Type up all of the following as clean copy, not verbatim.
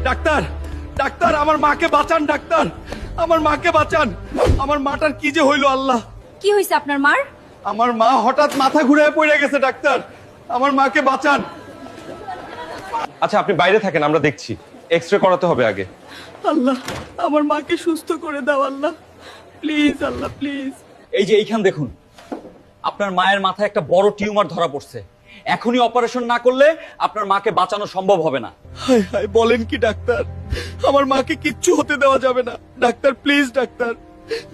Doctor doctor আমার মাকে বাঁচান, ডাক্তার আমার মাকে বাঁচান। আমার মাটার কি যে হইলো আল্লাহ। কি হয়েছে আপনার মার? আমার মা হঠাৎ মাথা ঘুরে পড়ে গেছে, ডাক্তার আমার মাকে বাঁচান। আচ্ছা আপনি বাইরে থাকেন, আমরা দেখছি। এক্সরে করাতে হবে আগে। আল্লাহ আমার মাকে সুস্থ করে দাও আল্লাহ, প্লিজ আল্লাহ প্লিজ। এই যে এইখান দেখুন, আপনার মায়ের মাথায় একটা বড় টিউমার ধরা পড়ছে। এখনই অপারেশন না করলে আপনার মাকে বাঁচানো সম্ভব হবে না। হায় হায় বলেন কি ডাক্তার, আমার মাকে কিচ্ছু হতে দেওয়া যাবে না ডাক্তার, প্লিজ ডাক্তার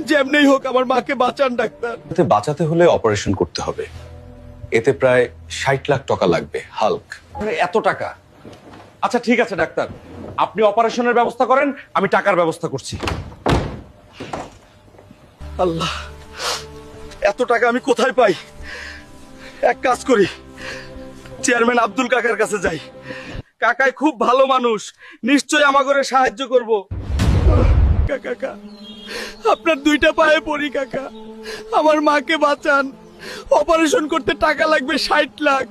যেমনেই হোক আমার মাকে বাঁচান ডাক্তার। এতে বাঁচাতে হলে অপারেশন করতে হবে, এতে প্রায় 60 লাখ টাকা লাগবে। হাল্ক, আরে এত টাকা? আচ্ছা ঠিক আছে ডাক্তার, আপনি অপারেশনের ব্যবস্থা করেন, আমি টাকার ব্যবস্থা করছি। আল্লাহ এত টাকা আমি কোথায় পাই? এক কাজ করি, চেয়ারম্যান আব্দুল কাকার কাছে যাই। কাকাই খুব ভালো মানুষ, নিশ্চয় আমাকে সাহায্য করব। কাকা আপনার দুইটা পায়ে পড়ি কাকা, আমার মাকে বাঁচান। অপারেশন করতে টাকা লাগবে 60 লাখ।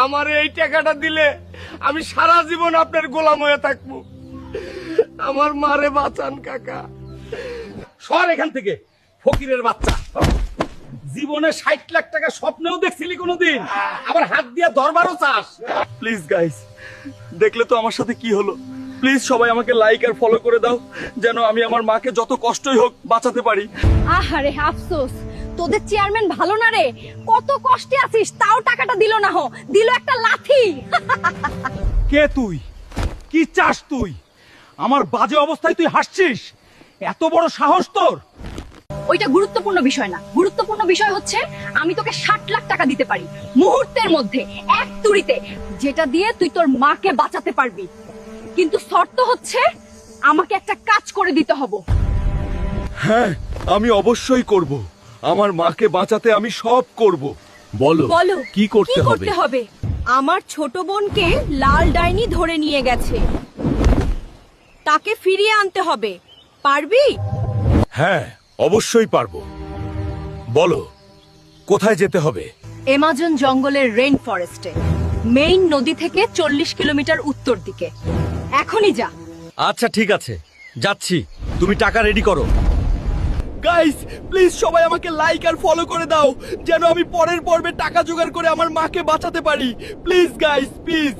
আমার এই টাকাটা দিলে আমি সারা জীবন আপনার গোলাম হয়ে থাকবো। আমার মারে বাঁচান কাকা। সর এখান থেকে ফকিরের বাচ্চা। জীবনে 60 লাখ টাকা স্বপ্নেও দেখছিলি কোনোদিন? আবার হাত দিয়ে ধরবারও চাস? প্লিজ গাইস, দেখলে তো আমার সাথে কি হলো। প্লিজ সবাই আমাকে লাইক আর ফলো করে দাও, যেন আমি আমার মাকে যত কষ্টই হোক বাঁচাতে পারি। আহারে আফসোস, তোদের চেয়ারম্যান ভালো না রে। কত কষ্টে আছিস, তাও টাকাটা দিল না, দিল একটা লাথি। কে তুই? কি চাস তুই? আমার বাজে অবস্থায় তুই হাসছিস? এত বড় সাহস তোর? ওইটা গুরুত্বপূর্ণ বিষয় না, গুরুত্বপূর্ণ বিষয় হচ্ছে আমি তোকে 60 লাখ টাকা দিতে পারি মুহূর্তের মধ্যে, এক তুড়িতে, যেটা দিয়ে তুই তোর মাকে বাঁচাতে পারবি। কিন্তু শর্ত হচ্ছে আমাকে একটা কাজ করে দিতে হবে। হ্যাঁ আমি অবশ্যই করব, আমার মাকে বাঁচাতে আমি সব করব। বলো বলো কি করতে হবে? আমার ছোট বোনকে লাল ডাইনি ধরে নিয়ে গেছে, তাকে ফিরিয়ে আনতে হবে। পারবি? হ্যাঁ অবশ্যই পারবো। বলো কোথায় যেতে হবে? অ্যামাজন জঙ্গলের রেইন ফরেস্টে, মেইন নদী থেকে 40 কিলোমিটার উত্তর দিকে। এখনই যা। আচ্ছা ঠিক আছে, যাচ্ছি। তুমি টাকা রেডি করো। গাইস প্লিজ সবাই আমাকে লাইক আর ফলো করে দাও, যেন আমি পরের পর্বে টাকা জোগাড় করে আমার মাকে বাঁচাতে পারি। Please guys please.